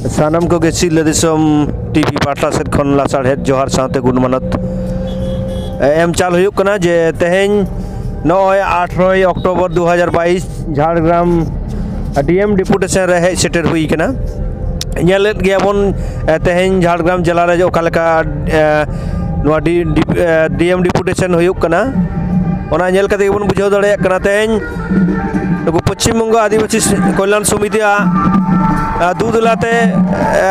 सानम को सिले दिसम टीवी पाटला सेट खन लासाड़हेद जोहार साथे गुड मानत एम चाल हुयुक कना जे तेहेन नय 18 अक्टोबर 2022 झाड़ग्राम डीएम डिपुटेशन रे हेज सेटर हुई कना नेलेत गयाबन तेहेन झाड़ग्राम जिला रे ओकालेका नोआ डीएम डिपुटेशन हुयुक कना ओना नेल कते बन बुझाव दाड़े कना तेहेन नुकु पश्चिम बंग आदिवासी कल्याण समिति दूदलाते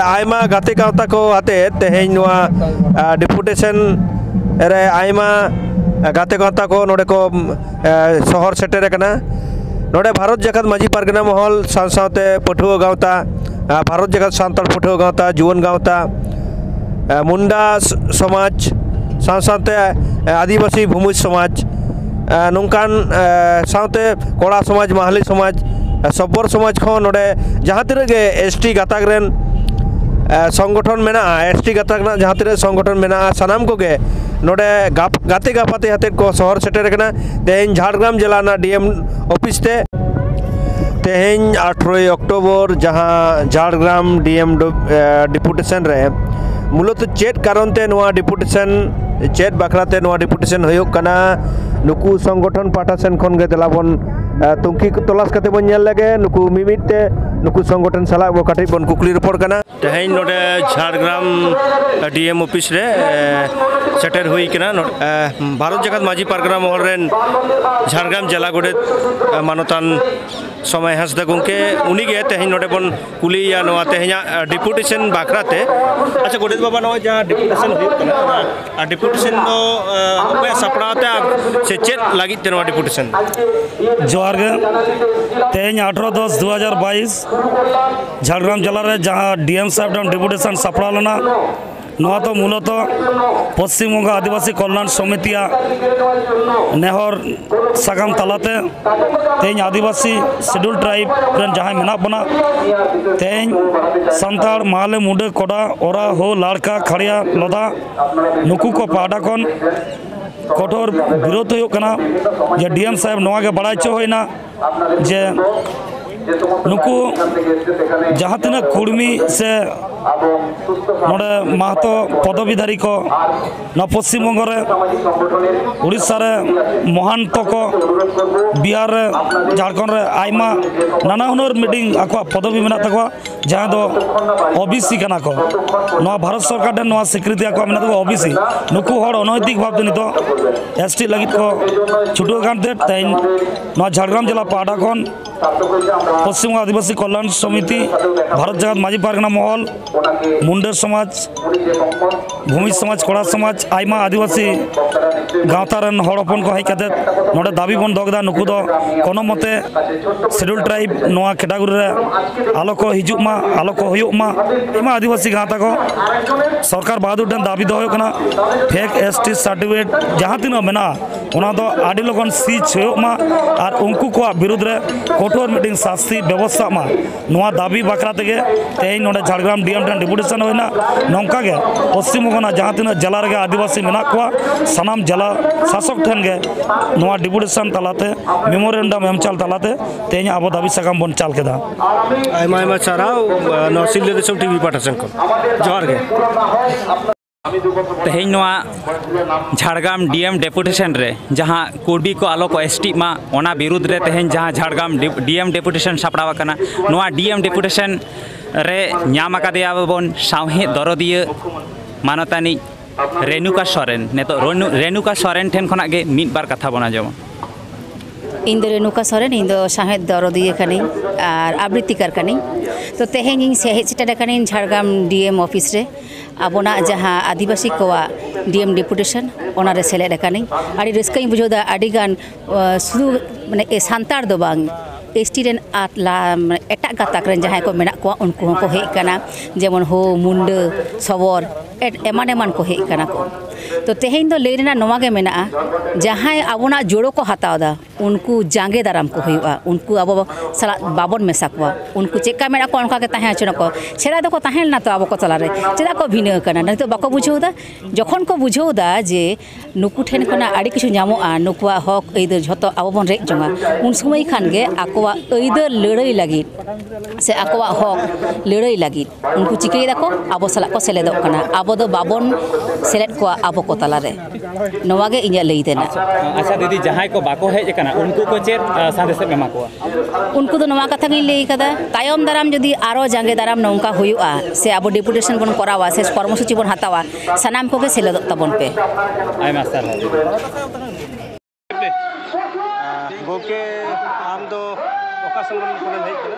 आयमा गाते गावता को आते तेहेन नोआ डिपुटेशन रे आयमा गाते गावता को नोडे को शहर सेटर कना नोडे भारत जगत माजी पारगना महल साथे पठुआ गावता भारत जगत सान्ताल पठुआ गावता जुवन गावता मुंडा समाज साथे आदिवासी भूमि समाज नौकान साथे कोड़ा समाज माहली समाज सब्बर समाज खो नोडे जहाँ तीर गे एसटी गाताक रेन संगठन मेना एसटी गाताक ना जहाँ तीर संगठन मेना सानाम को गे नोडे गाते गापाते हाते को शहर सेटर कना तेहेन झाड़ग्राम जिला ना डीएम ऑफिस ते तेहेन 18 अक्टोबर जहाँ झाड़ग्राम डीएम डिपुटेशन रे मूलत चेत कारण ते नोआ डिपुटेशन चेत बाखराते नोआ डिपुटेशन होयोग कना नुकु संगठन पाटा सेन खन गे देलाबन तुंकी तलाश कते बन नेल लगे नुकु मिमिते नुकु संगठन साला बो काटे बन कुकली रिपोर्ट कना तेहेन नोडे झाड़ग्राम डीएम ऑफिस रे सेटर हुई कना भारत जगत माजी पारगना महल रेन झाड़ग्राम जिला गोडेत मानतान समय हांसदा गंके उनी गे तेहेन नोडे बन कुली या नोआ तेहेना डिपुटेशन बाखराते अच्छा गोडेत बाबा नोआ जहां डिपुटेशन हुई कना डिपुटेशन दो ओपे सपड़ाते से चेत लागित ते नोआ डिपुटेशन जोहार गे तेहेन 18/10/2022 झाड़ग्राम जिला रे जहां डीएम साहब डिपुटेशन सपड़ा लेना नोआ तो मूलत पश्चिम बंग आदिवासी कल्याण समिति नेहर सागाम तलाते तेहेन आदिवासी शेड्यूल ट्राइब रेन जहां मेना बना तेहेन सान्ताड़ माहले मुंडे कोड़ा ओरा हो लाड़का खड़िया लदा नुकु को पाड़ा खन कठोर विरोध हो कना जे डीएम साहब नोआ के बड़ा चो होइना जे नुकु जहाँ तीन कुर्मी से नोडे महतो पदवीधारी को न पश्चिम बंग रे उड़ीसा रे महानत को बिहार रे झारखंड रे आयमा नाना हुनर मीटिंग आको पदवी मेना तको जहाँ दो ओबीसी कना को नोआ भारत सरकार डे नोआ स्वीकृति आको मेना तको ओबीसी नुकु हर अनैतिक भाव नितो एसटी लगित को छुटो गानते तेन नोआ झाड़ग्राम जिला पाड़ा खन पश्चिम आदिवासी कल्याण समिति भारत जगत माजी पारगना महल मुंडेर समाज भूमि समाज कोड़ा समाज आयमा आदिवासी गाँवता रेन हड़ हपन को हेज नोडे दाबी बन दगदा नुकु दो कोनो मते शेड्यूल ट्राइब नोआ कैटागरी रे आलो को हिजुक मा आलो को हुयुक मा एमा आदिवासी गाँवता को सरकार बहादुर ठेन दाबी दो कना फेक एसटी सर्टिफिकेट जहाँ तीन मेना ओना दो आडी लगन सीज हुयुक मा और उनको को विरुद्ध रे कठोर मीटिंग शास्ति व्यवस्था मा नोआ दाबी बाकरा तेगे तेहेन नोडे झाड़ग्राम डीएम ठेन डिपुटेशन होइना नौका गे पश्चिम बंग जहाँ तीन जिला रे आदिवासी मेना को सानाम जिला शासक ठेन गे नोआ डिपुटेशन तलाते मेमोरेंडम एमचाल तलाते तेहेन आबो दाबी सागाम बन चाल केदा आयमा आयमा चाराव नसिल देशम टीवी पाठासन को जोहार गे तेहेन झाड़ग्राम डीएम डेपुटेशन रे जहाँ कुर्बी को आलो को एसटी मा ओना विरुद्ध रे तेहेन जहाँ झाड़ग्राम डीएम डेपुटेशन सापड़ावा कना नोआ डीएम डेपुटेशन रे नाम आकादेया बन सावहे दरदिया मानतानी रेणुका सोरेन ने तो रेणुका सोरेन ठेन खना गे मिद बार कथा बना जम इन रेणुका सोरेन इन साहेद दरदिया कनी और आवृत्तिकार कनी तो तेहेन इन सेहेज सेटर कनी झाड़ग्राम डीएम ऑफिस रे आबोना जहाँ आदिवासी कोआ डीएम डिपुटेशन ओना रे सेलेद कनी आड़ी रस्काई बुझोदा आड़ी गान सुदु माने सान्ताड़ दो बांग एसटी रेन एटा गाताक रेन जहाँ को मेना को उनको को हेज कना जेमन हो मुंडे सबर एमान एमान को हेज कना को तो तेहें दो लई रेना नोवा गे मेना जहां आबोना जोड़ो को हतावदा उनको जांगे दाराम को हुआ उनको अब सला बाबन मेसा को उनको चेका मेना को उनका के ताहे अचन को सेरा दो को ताहे ना तो अब को तला रे चेदा को भिने कना नहीं तो बाको बुझौदा जखन को बुझौदा जे नुकु ठेन खना आड़ी किछु नामोआ नुकुआ हक एइदर झतो आबो बन रेज जंगा उन समय खान गे आकोआ एइदर लड़ाई लगी से आकोआ हक लड़ाई लगी उनको चिकै दाको आबो सला को सेलेदो कना आबो दो बाबन सेलेद को आबो को तला रे नोवा गे इnya लई देना। अच्छा दीदी जहां को बाको हेज कना उनको को चेत सादेश एमा को उनको तो नोवा कथा गे लई कदा तायम दाराम जदी आरो जांगे दाराम नौका हुआ से आबो डेपुटेशन बन करावा से कर्मसूची बन हतावा सनाम को गे सेलेदो तबन पे आई मास्टर गोके आम दो ओका संगठन खन हेज कना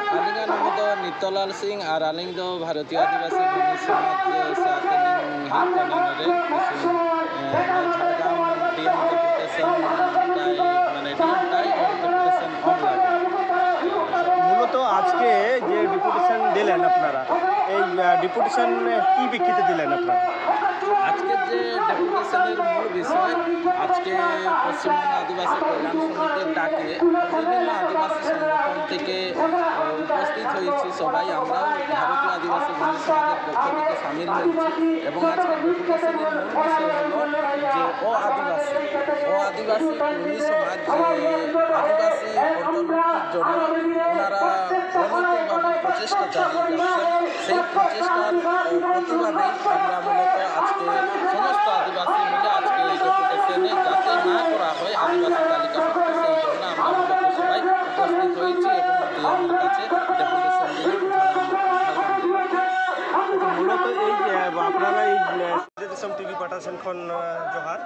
आलिंगा नाम दो नितलाल सिंह और आलिंग दो भारतीय आदिवासी भूमि समाज साथ लिंग हित कनारे झारग्राम डीएम डेपुटेशन माने डीएम टाई और डेपुटेशन ऑन लागे মূলত আজকে যে ডেপুটেশন দিলেন আপনারা এই ডেপুটেশন কি বিক্ষিতে দিলেন আপনারা আজকে যে ডেপুটেশনের মূল বিষয় আজকে পশ্চিমবঙ্গ আদিবাসী কল্যাণ সমিতির ডাকে বিভিন্ন আদিবাসী সংগঠন থেকে উপস্থিত হয়েছি সবাই আমরাও ভারতীয় আদিবাসী ভূমি সমাজের পক্ষ থেকে সামিল হয়েছি এবং আজকে ডেপুটেশনের মূল বিষয় হলো যে আদিবাসী ভূমি সমাজ যে আদিবাসী অন্তর্ভুক্তির জন্য ওনারা অনৈতিকভাবে প্রচেষ্টা চালিয়ে যাচ্ছেন সেই প্রচেষ্টার প্রতিবাদেই আমরা মূলত আজকে সমস্ত আদিবাসী মিলে আজকে এই ডেপুটেশনে যাতে না করা হয় আদিবাসী তালিকাভুক্ত সেই জন্য আমরা মূলত সবাই উপস্থিত হয়েছি এবং ডিএমের কাছে ডেপুটেশন মূলত এই আপনারা এই দেশম টিভি পাঠাছেন খন জোহার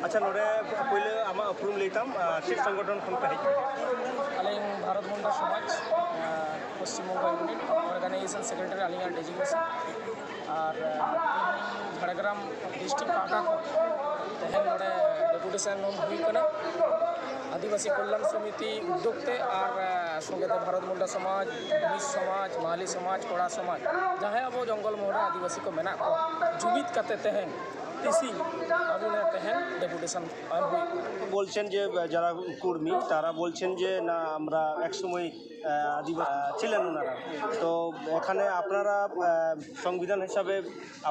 আচ্ছা নোরে পहिले আমা অপ্রুম লইতাম শিব সংগঠন খন কাহি আলিং ভারত মুন্ডা সমাজ পশ্চিমবঙ্গ ইউনিট অর্গানাইজেশন সেক্রেটারি আলিং আর ডেজিগনেশন আর ঝাড়গ্রাম ডিস্ট্রিক্ট কাটা তেহেন নড়ে ডেপুটেশন হুই কনা आदिवासी कल्याण समिति उद्योगते और संगते भारत मुंडा समाज भूमि समाज माली समाज कोड़ा समाज जहाँ अब जंगल मोहरा आदिवासी को मेना को जुमित करते तेहन तीसी अभी तेहन डेपुटेशन বলছেন যে যারা কর্মী তারা বলছেন যে না আমরা একসময় আদিবাসী ছিলেন ওনারা তো এখানে আপনারা সংবিধান হিসাবে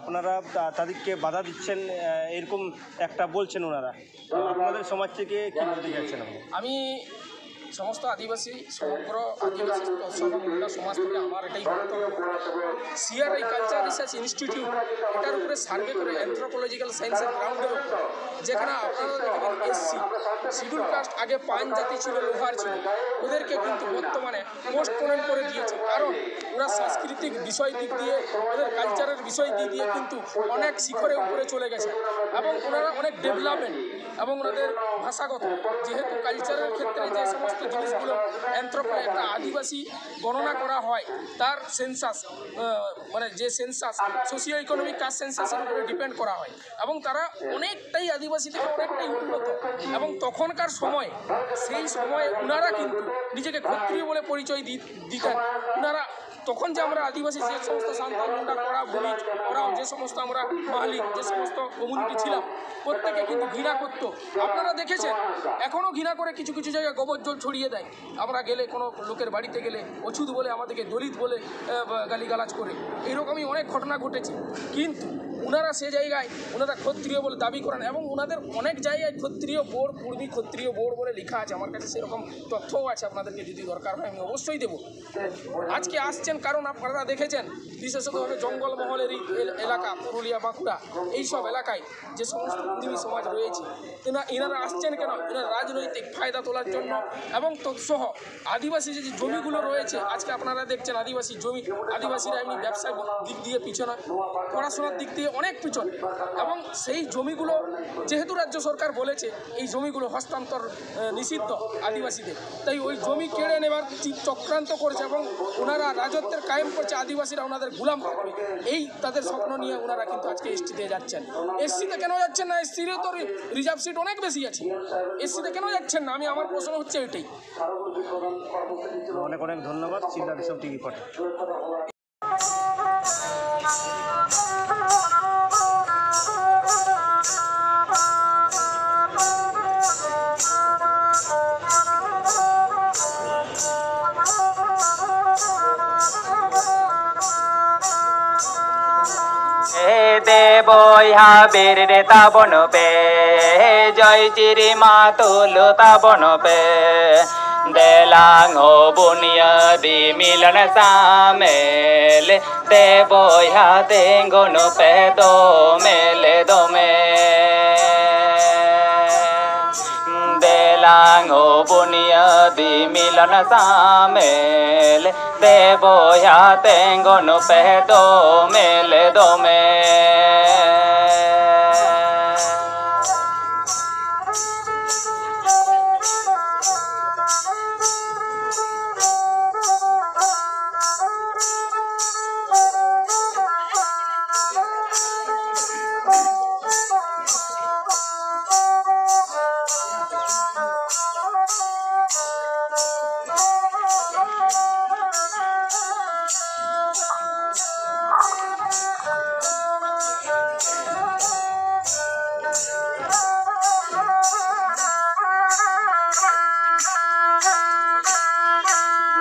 আপনারা তাদেরকে বাধা দিচ্ছেন এরকম একটা বলছেন ওনারা আপনাদের সমাজ থেকে কি বলতে চাইছেন আমি সমস্ত আদিবাসী সমগ্র আদিবাসী মুন্ডা সমাজ থেকে আমার এটাই বক্তব্য সিআরআই কালচার রিসার্চ ইনস্টিটিউট এটার উপরে সার্ভে করে অ্যানথ্রোপোলজিক্যাল সায়েন্সের গ্রাউন্ডের উপরে যেখানে আপনারা দেখবেন এসসি শিডিউল কাস্ট আগে পান জাতি ছিল লোহার ছিল ওদেরকে কিন্তু বর্তমানে পোস্ট পোনেন্ট করে দিয়েছে কারণ ওরা সাংস্কৃতিক বিষয় দিক দিয়ে ওদের কালচারের বিষয় দিক দিয়ে কিন্তু অনেক শিখরের উপরে চলে গেছে এবং ওনারা অনেক ডেভেলপমেন্ট এবং ওনাদের ভাষাগত যেহেতু কালচারের ক্ষেত্রে যে সমস্ত জিনিসগুলো অ্যানথ্রোপোলজি একটা আদিবাসী গণনা করা হয় তার সেন্সাস মানে যে সেন্সাস সোশিও ইকোনমিক কাস্ট সেন্সাসের উপরে ডিপেন্ড করা হয় এবং তারা অনেকটাই আদিবাসী থেকে অনেকটাই উন্নত এবং তখনকার সময় সেই সময়ে ওনারা কিন্তু নিজেকে ক্ষত্রিয় বলে পরিচয় দিতেন ওনারা তখন যে আমরা আদিবাসী যে সমস্ত সান্তাল মুন্ডা করা ভূমিজ ওরাও যে সমস্ত আমরা মাহালি যে সমস্ত কমিউনিটি ছিলাম প্রত্যেকে কিন্তু ঘৃণা করত আপনারা দেখেছেন এখনও ঘৃণা করে কিছু কিছু জায়গায় গোবর জল ছড়িয়ে দেয় আমরা গেলে কোনো লোকের বাড়িতে গেলে অছুত বলে আমাদেরকে দলিত বলে গালিগালাজ করে এরকমই অনেক ঘটনা ঘটেছে কিন্তু ওনারা সে জায়গায় ওনারা ক্ষত্রিয় বলে দাবি করেন এবং ওনাদের অনেক জায়গায় ক্ষত্রিয় বোর্ড পূর্বী ক্ষত্রিয় বোর্ড বলে লেখা আছে আমার কাছে সেরকম তথ্যও আছে আপনাদেরকে যদি দরকার হয় আমি অবশ্যই দেবো আজকে আসছেন কারণ আপনারা দেখেছেন বিশেষতভাবে জঙ্গলমহলের এলাকা পুরুলিয়া বাঁকুড়া এইসব এলাকায় যে সমস্ত পূর্বী সমাজ রয়েছে এনারা আসছেন কেন এনারা রাজনৈতিক ফায়দা তোলার জন্য এবং তৎসহ আদিবাসী যে জমিগুলো রয়েছে আজকে আপনারা দেখছেন আদিবাসী জমি আদিবাসীরা এমনি ব্যবসার দিক দিয়ে পিছনে পড়াশোনার দিক দিয়ে অনেক পিছনে এবং সেই জমিগুলো যেহেতু রাজ্য সরকার বলেছে এই জমিগুলো হস্তান্তর নিষিদ্ধ আদিবাসীদের তাই ওই জমি কেড়ে নেবার চক্রান্ত করছে এবং ওনারা রাজত্বের কায়েম করছে আদিবাসীরা ওনাদের গোলাম থাকবে এই তাদের স্বপ্ন নিয়ে ওনারা কিন্তু আজকে এসটিতে যাচ্ছেন এসসিতে কেন যাচ্ছেন না এসসিরও তো রিজার্ভ সিট অনেক বেশি আছে এসসিতে কেন যাচ্ছেন না আমি আমার প্রশ্ন হচ্ছে এটাই অনেক অনেক ধন্যবাদ সিদ্ধার্থ টিভি পাঠা দেবয়া বেরে তাবন পে জয় চিরি মা তুলু তাবন পে দেলাং ও বুনিয়াদি মিলন সামেল দেবয়া তেঙ্গন পে দো মেলে দমে দেলাং ও বুনিয়াদি মিলন সামেল দেবয়া তেঙ্গন পে দো মেলে দমে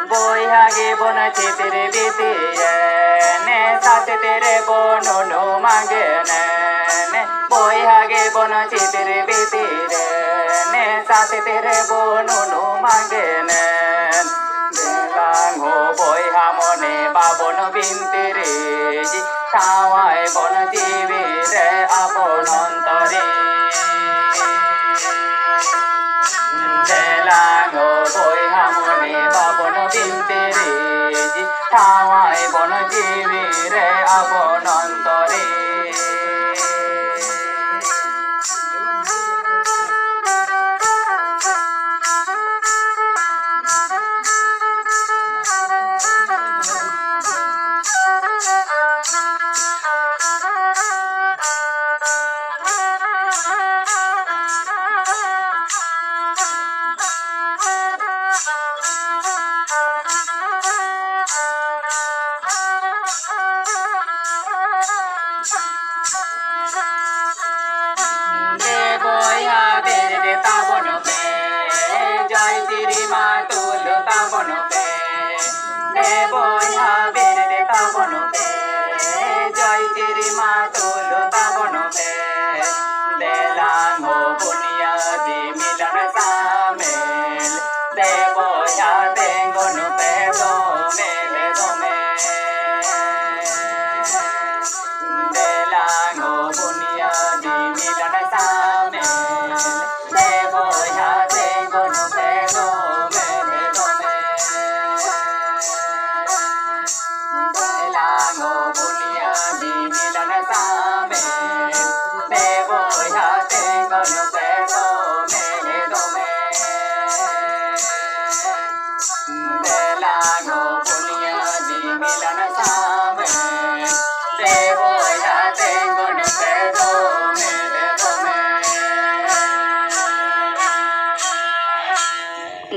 बोयागे बोन चितरे बीतिए ने साथ तेरे बोनो नो मांगे ने बोयागे बोन चितरे बीतिए ने साथ तेरे बोनो नो मांगे ने देलांगो बोया मोने बाबन बिनतिरे सावाय बोन जीवी रे आपन अंतरे देलांगो बोया मोने बाबन बिनतिरे सावाय बोन जीवी रे आपन अंतरे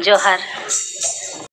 जोहार।